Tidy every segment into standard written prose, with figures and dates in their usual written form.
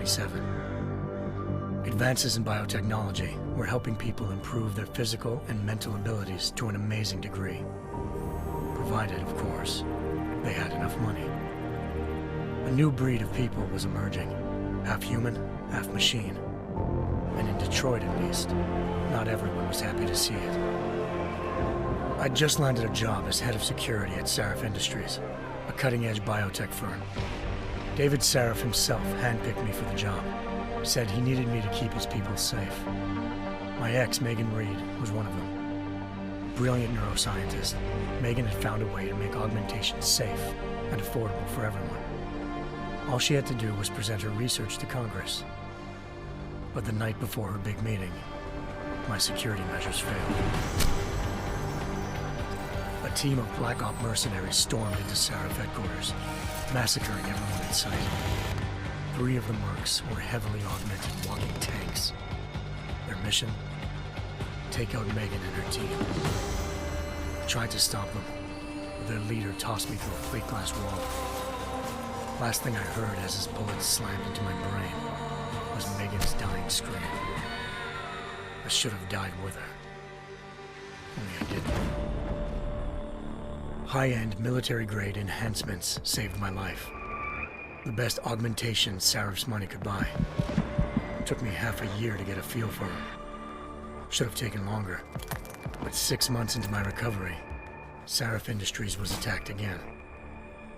1997. Advances in biotechnology were helping people improve their physical and mental abilities to an amazing degree. Provided, of course, they had enough money. A new breed of people was emerging, half human, half machine. And in Detroit, at least, not everyone was happy to see it. I'd just landed a job as head of security at Sarif Industries, a cutting-edge biotech firm. David Sarif himself handpicked me for the job, said he needed me to keep his people safe. My ex, Megan Reed, was one of them. Brilliant neuroscientist, Megan had found a way to make augmentation safe and affordable for everyone. All she had to do was present her research to Congress. But the night before her big meeting, my security measures failed. A team of Black Op mercenaries stormed into Sarif headquarters, massacring everyone in sight. 3 of the mercs were heavily augmented walking tanks. Their mission? Take out Megan and her team. I tried to stop them, but their leader tossed me through a plate glass wall. Last thing I heard as his bullets slammed into my brain was Megan's dying scream. I should have died with her. Only I didn't. High-end military-grade enhancements saved my life. The best augmentation Sarif's money could buy. It took me half a year to get a feel for her. Should have taken longer. But 6 months into my recovery, Sarif Industries was attacked again.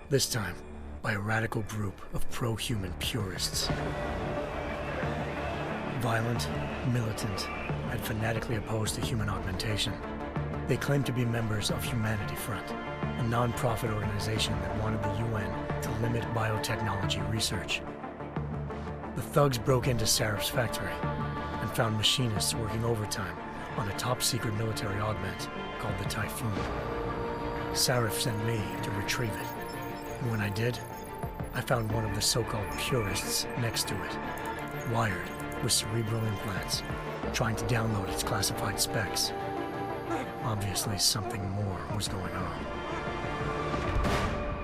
This time, by a radical group of pro-human purists. Violent, militant, and fanatically opposed to human augmentation. They claimed to be members of Humanity Front, a non-profit organization that wanted the UN to limit biotechnology research. The thugs broke into Sarif's factory and found machinists working overtime on a top-secret military augment called the Typhoon. Sarif sent me to retrieve it, and when I did, I found one of the so-called purists next to it, wired with cerebral implants, trying to download its classified specs. Obviously, something more was going on.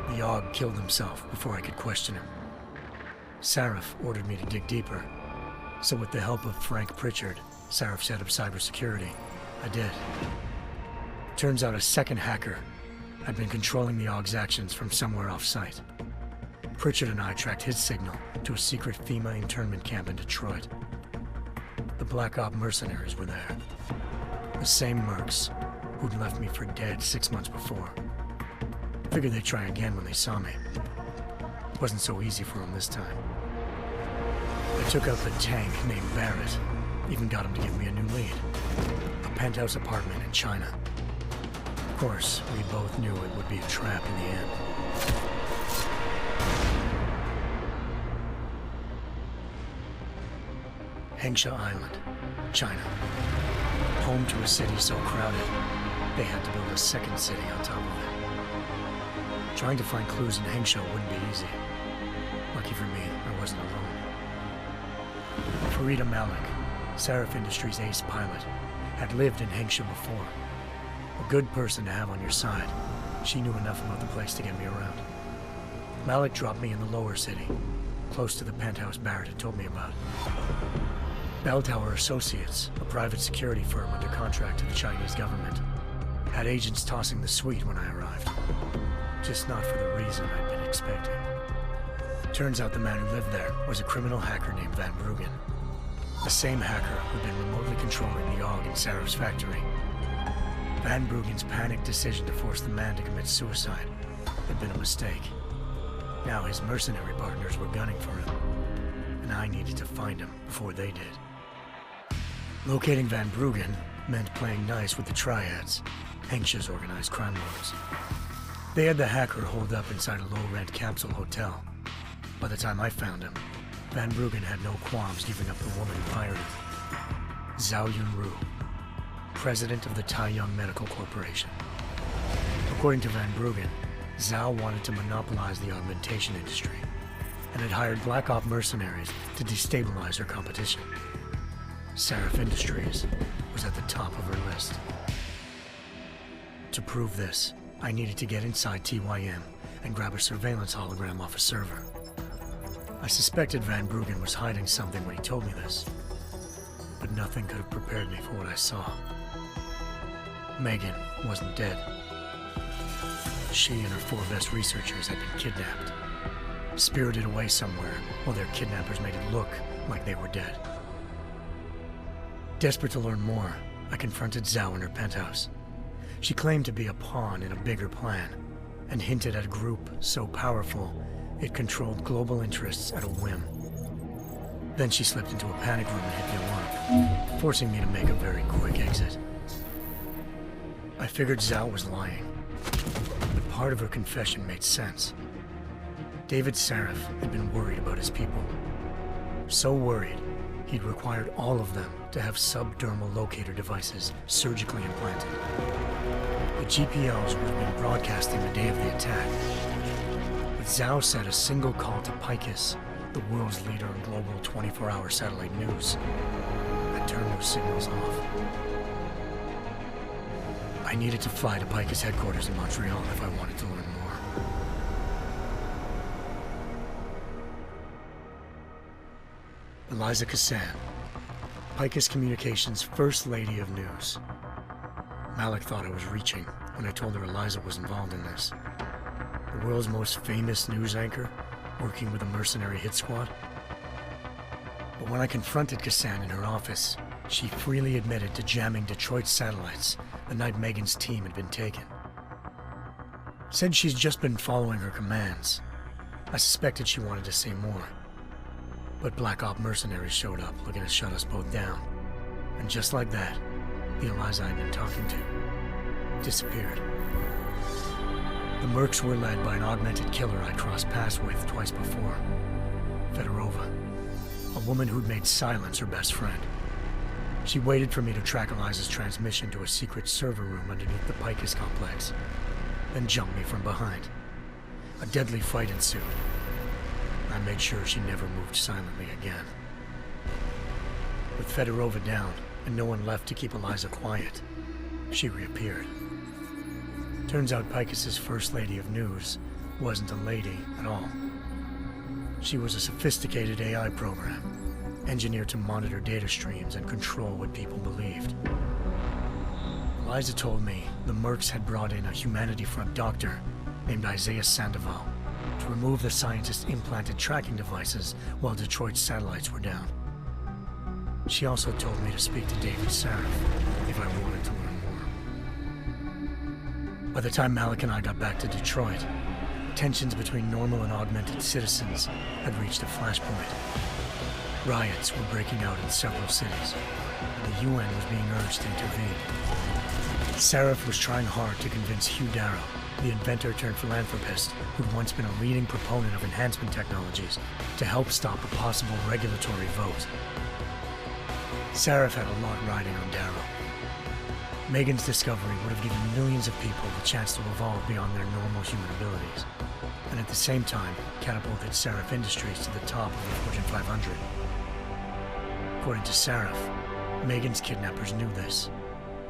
The Aug killed himself before I could question him. Sarif ordered me to dig deeper, so with the help of Frank Pritchard, Sarif's head of cybersecurity, I did. Turns out a second hacker had been controlling the Aug's actions from somewhere off-site. Pritchard and I tracked his signal to a secret FEMA internment camp in Detroit. The Black Op mercenaries were there. The same mercs who'd left me for dead 6 months before. Figured they'd try again when they saw me. It wasn't so easy for them this time. I took out the tank named Barrett, even got him to give me a new lead. A penthouse apartment in China. Of course, we both knew it would be a trap in the end. Hengsha Island, China. Home to a city so crowded, they had to build a second city on top of it. Trying to find clues in Hengsha wouldn't be easy. Lucky for me, I wasn't alone. Farida Malik, Sarif Industries' ace pilot, had lived in Hengsha before. A good person to have on your side. She knew enough about the place to get me around. Malik dropped me in the lower city, close to the penthouse Barrett had told me about. Bell Tower Associates, a private security firm under contract to the Chinese government, had agents tossing the suite when I arrived. Just not for the reason I'd been expecting. Turns out the man who lived there was a criminal hacker named Van Bruggen. The same hacker who'd been remotely controlling the Aug in Sarif's factory. Van Bruggen's panicked decision to force the man to commit suicide had been a mistake. Now his mercenary partners were gunning for him, and I needed to find him before they did. Locating Van Bruggen meant playing nice with the Triads, Hengsha's organized crime lords. They had the hacker holed up inside a low-rent capsule hotel. By the time I found him, Van Bruggen had no qualms giving up the woman who hired him. Zhao Yunru, president of the Taiyang Medical Corporation. According to Van Bruggen, Zhao wanted to monopolize the augmentation industry and had hired Black Op mercenaries to destabilize her competition. Sarif Industries was at the top of her list. To prove this, I needed to get inside TYM and grab a surveillance hologram off a server. I I suspected Van Bruggen was hiding something when he told me this, but nothing could have prepared me for what I saw. Megan wasn't dead. She and her 4 best researchers had been kidnapped, spirited away somewhere while their kidnappers made it look like they were dead. Desperate to learn more, I confronted Zhao in her penthouse. She claimed to be a pawn in a bigger plan, and hinted at a group so powerful it controlled global interests at a whim. Then she slipped into a panic room and hit the alarm, forcing me to make a very quick exit. I figured Zhao was lying, but part of her confession made sense. David Sarif had been worried about his people. So worried, he'd required all of them to have subdermal locator devices surgically implanted. The GPLs would have been broadcasting the day of the attack. But Zhao said a single call to Picus, the world's leader in global 24-hour satellite news, had turned those signals off. I needed to fly to Picus headquarters in Montreal if I wanted to learn more. Eliza Cassan, Picus Communications' First Lady of News. Malik thought I was reaching when I told her Eliza was involved in this. The world's most famous news anchor, working with a mercenary hit squad. But when I confronted Cassan in her office, she freely admitted to jamming Detroit's satellites the night Megan's team had been taken. Said she's just been following her commands. I suspected she wanted to say more. But Black Op mercenaries showed up looking to shut us both down. And just like that, the Eliza I'd been talking to disappeared. The Mercs were led by an augmented killer I crossed paths with twice before, Fedorova, a woman who'd made silence her best friend. She waited for me to track Eliza's transmission to a secret server room underneath the Picus complex, then jumped me from behind. A deadly fight ensued. I made sure she never moved silently again. With Fedorova down and no one left to keep Eliza quiet, she reappeared. Turns out Picus's First Lady of News wasn't a lady at all. She was a sophisticated AI program, engineered to monitor data streams and control what people believed. Eliza told me the Mercs had brought in a Humanity Front doctor named Isaiah Sandoval to remove the scientist's implanted tracking devices while Detroit's satellites were down. She also told me to speak to David Sarif if I wanted to learn more. By the time Malik and I got back to Detroit, tensions between normal and augmented citizens had reached a flashpoint. Riots were breaking out in several cities, and the UN was being urged to intervene. Sarif was trying hard to convince Hugh Darrow, the inventor-turned-philanthropist who'd once been a leading proponent of enhancement technologies, to help stop a possible regulatory vote. Sarif had a lot riding on Darrow. Megan's discovery would have given millions of people the chance to evolve beyond their normal human abilities, and at the same time catapulted Sarif Industries to the top of the Fortune 500. According to Sarif, Megan's kidnappers knew this,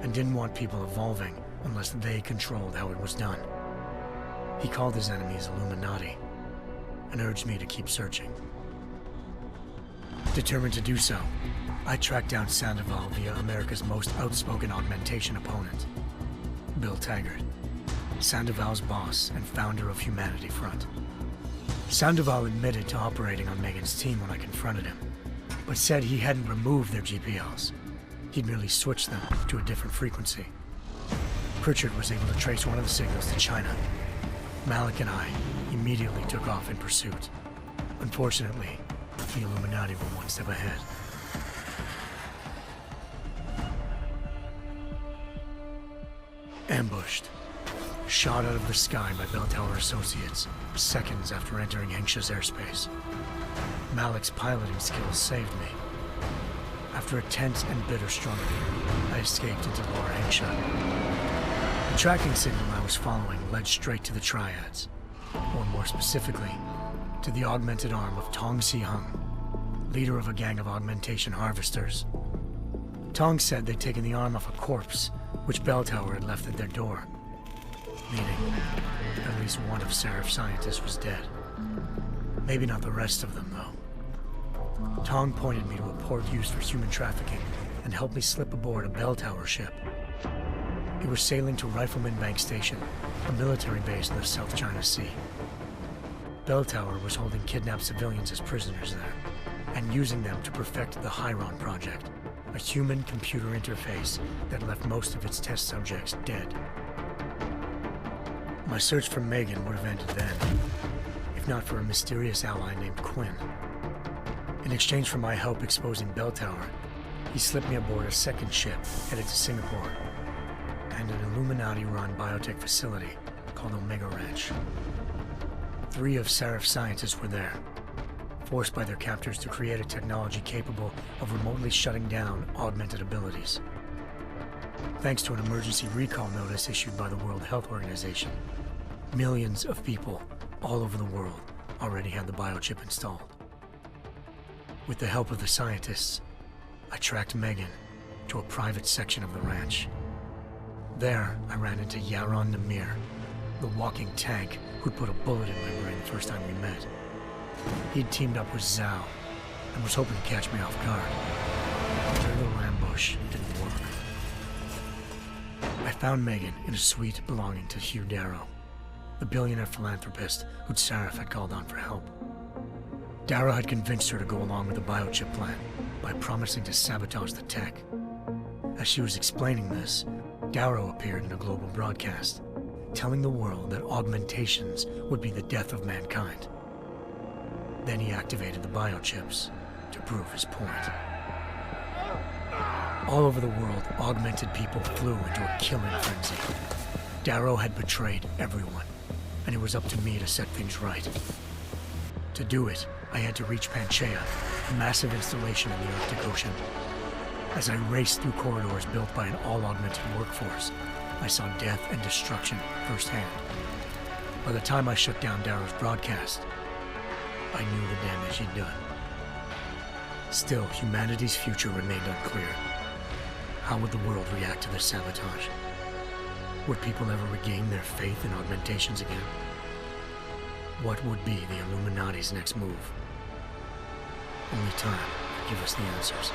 and didn't want people evolving unless they controlled how it was done. He called his enemies Illuminati, and urged me to keep searching. Determined to do so, I tracked down Sandoval via America's most outspoken augmentation opponent, Bill Taggart, Sandoval's boss and founder of Humanity Front. Sandoval admitted to operating on Megan's team when I confronted him, but said he hadn't removed their GPLs. He'd merely switched them to a different frequency. Pritchard was able to trace one of the signals to China. Malik and I immediately took off in pursuit. Unfortunately, the Illuminati were one step ahead. Ambushed. Shot out of the sky by Bell Tower Associates, seconds after entering Hengsha's airspace. Malik's piloting skills saved me. After a tense and bitter struggle, I escaped into Lower Hengsha. The tracking signal I was following led straight to the Triads, or more specifically, to the augmented arm of Tong Si-hung, leader of a gang of augmentation harvesters. Tong said they'd taken the arm off a corpse, which Bell Tower had left at their door, meaning at least one of Sarif's scientists was dead. Maybe not the rest of them, though. Tong pointed me to a port used for human trafficking and helped me slip aboard a bell tower ship. He was sailing to Rifleman Bank Station, a military base in the South China Sea. Bell Tower was holding kidnapped civilians as prisoners there, and using them to perfect the Hyron Project, a human-computer interface that left most of its test subjects dead. My search for Megan would have ended then, if not for a mysterious ally named Quinn. In exchange for my help exposing Bell Tower, he slipped me aboard a second ship headed to Singapore, and an Illuminati-run biotech facility called Omega Ranch. 3 of Seraph's scientists were there, forced by their captors to create a technology capable of remotely shutting down augmented abilities. Thanks to an emergency recall notice issued by the World Health Organization, millions of people all over the world already had the biochip installed. With the help of the scientists, I tracked Megan to a private section of the ranch. There, I ran into Yaron Namir, the walking tank who'd put a bullet in my brain the first time we met. He'd teamed up with Zhao and was hoping to catch me off guard. Their little ambush didn't work. I found Megan in a suite belonging to Hugh Darrow, the billionaire philanthropist who'd Seraph had called on for help. Darrow had convinced her to go along with the biochip plan by promising to sabotage the tech. As she was explaining this, Darrow appeared in a global broadcast, telling the world that augmentations would be the death of mankind. Then he activated the biochips to prove his point. All over the world, augmented people flew into a killing frenzy. Darrow had betrayed everyone, and it was up to me to set things right. To do it, I had to reach Panchaea, a massive installation in the Arctic Ocean. As I raced through corridors built by an all-augmented workforce, I saw death and destruction firsthand. By the time I shut down Darrow's broadcast, I knew the damage he'd done. Still, humanity's future remained unclear. How would the world react to this sabotage? Would people ever regain their faith in augmentations again? What would be the Illuminati's next move? Only time could give us the answers.